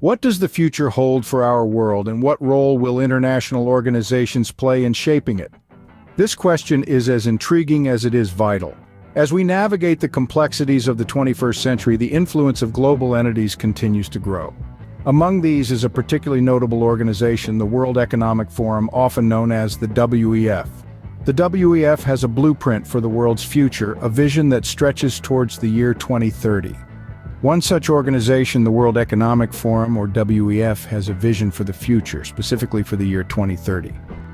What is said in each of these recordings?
What does the future hold for our world, and what role will international organizations play in shaping it? This question is as intriguing as it is vital. As we navigate the complexities of the 21st century, the influence of global entities continues to grow. Among these is a particularly notable organization, the World Economic Forum, often known as the WEF. The WEF has a blueprint for the world's future, a vision that stretches towards the year 2030. One such organization, the World Economic Forum, or WEF, has a vision for the future, specifically for the year 2030.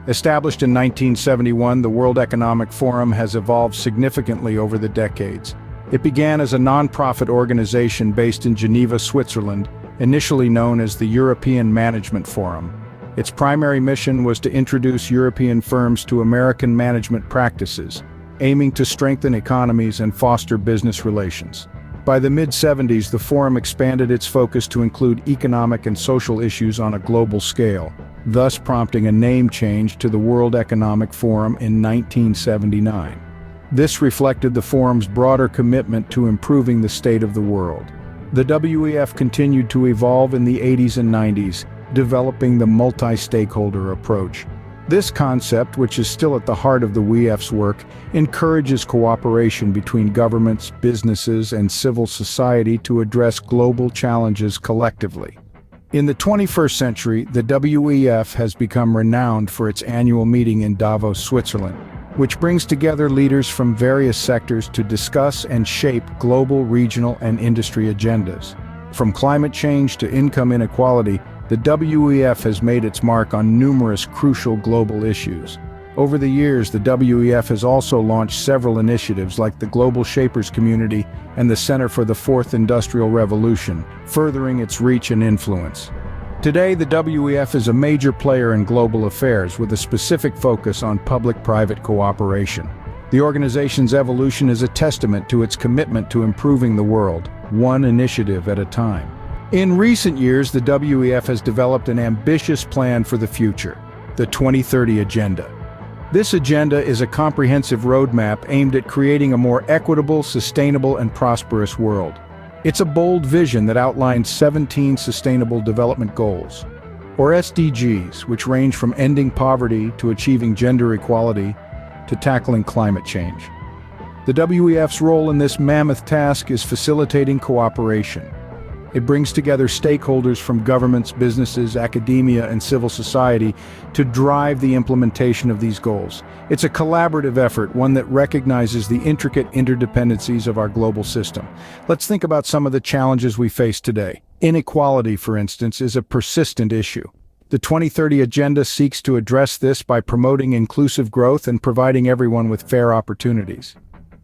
Established in 1971, the World Economic Forum has evolved significantly over the decades. It began as a non-profit organization based in Geneva, Switzerland, initially known as the European Management Forum. Its primary mission was to introduce European firms to American management practices, aiming to strengthen economies and foster business relations. By the mid-70s, the forum expanded its focus to include economic and social issues on a global scale, thus prompting a name change to the World Economic Forum in 1979. This reflected the forum's broader commitment to improving the state of the world. The WEF continued to evolve in the 80s and 90s, developing the multi-stakeholder approach. This concept, which is still at the heart of the WEF's work, encourages cooperation between governments, businesses, and civil society to address global challenges collectively. In the 21st century, the WEF has become renowned for its annual meeting in Davos, Switzerland, which brings together leaders from various sectors to discuss and shape global, regional, and industry agendas. From climate change to income inequality, the WEF has made its mark on numerous crucial global issues. Over the years, the WEF has also launched several initiatives like the Global Shapers Community and the Center for the Fourth Industrial Revolution, furthering its reach and influence. Today, the WEF is a major player in global affairs with a specific focus on public-private cooperation. The organization's evolution is a testament to its commitment to improving the world, one initiative at a time. In recent years, the WEF has developed an ambitious plan for the future, the 2030 Agenda. This agenda is a comprehensive roadmap aimed at creating a more equitable, sustainable, and prosperous world. It's a bold vision that outlines 17 Sustainable Development Goals, or SDGs, which range from ending poverty to achieving gender equality to tackling climate change. The WEF's role in this mammoth task is facilitating cooperation. It brings together stakeholders from governments, businesses, academia, and civil society to drive the implementation of these goals. It's a collaborative effort, one that recognizes the intricate interdependencies of our global system. Let's think about some of the challenges we face today. Inequality, for instance, is a persistent issue. The 2030 Agenda seeks to address this by promoting inclusive growth and providing everyone with fair opportunities.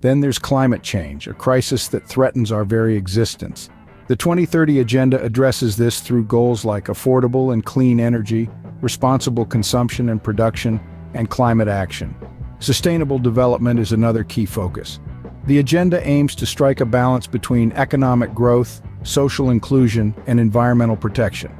Then there's climate change, a crisis that threatens our very existence. The 2030 Agenda addresses this through goals like affordable and clean energy, responsible consumption and production, and climate action. Sustainable development is another key focus. The agenda aims to strike a balance between economic growth, social inclusion, and environmental protection.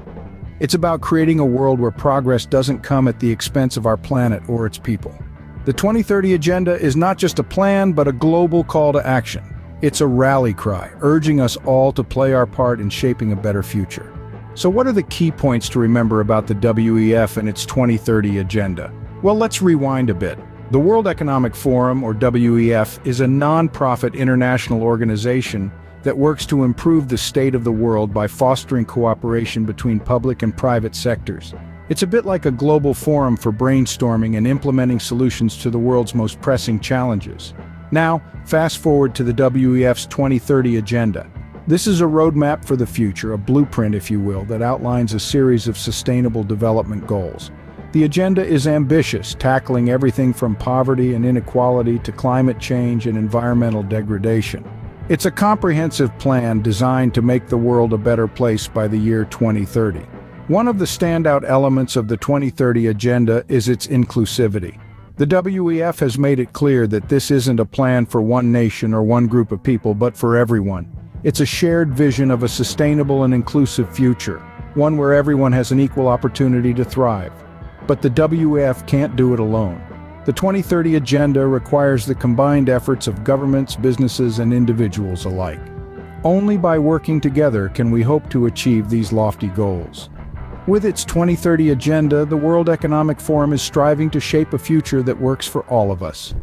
It's about creating a world where progress doesn't come at the expense of our planet or its people. The 2030 Agenda is not just a plan, but a global call to action. It's a rally cry, urging us all to play our part in shaping a better future. So what are the key points to remember about the WEF and its 2030 Agenda? Well, let's rewind a bit. The World Economic Forum, or WEF, is a non-profit international organization that works to improve the state of the world by fostering cooperation between public and private sectors. It's a bit like a global forum for brainstorming and implementing solutions to the world's most pressing challenges. Now, fast forward to the WEF's 2030 Agenda. This is a roadmap for the future, a blueprint, if you will, that outlines a series of sustainable development goals. The agenda is ambitious, tackling everything from poverty and inequality to climate change and environmental degradation. It's a comprehensive plan designed to make the world a better place by the year 2030. One of the standout elements of the 2030 Agenda is its inclusivity. The WEF has made it clear that this isn't a plan for one nation or one group of people, but for everyone. It's a shared vision of a sustainable and inclusive future, one where everyone has an equal opportunity to thrive. But the WEF can't do it alone. The 2030 Agenda requires the combined efforts of governments, businesses, and individuals alike. Only by working together can we hope to achieve these lofty goals. With its 2030 agenda, the World Economic Forum is striving to shape a future that works for all of us.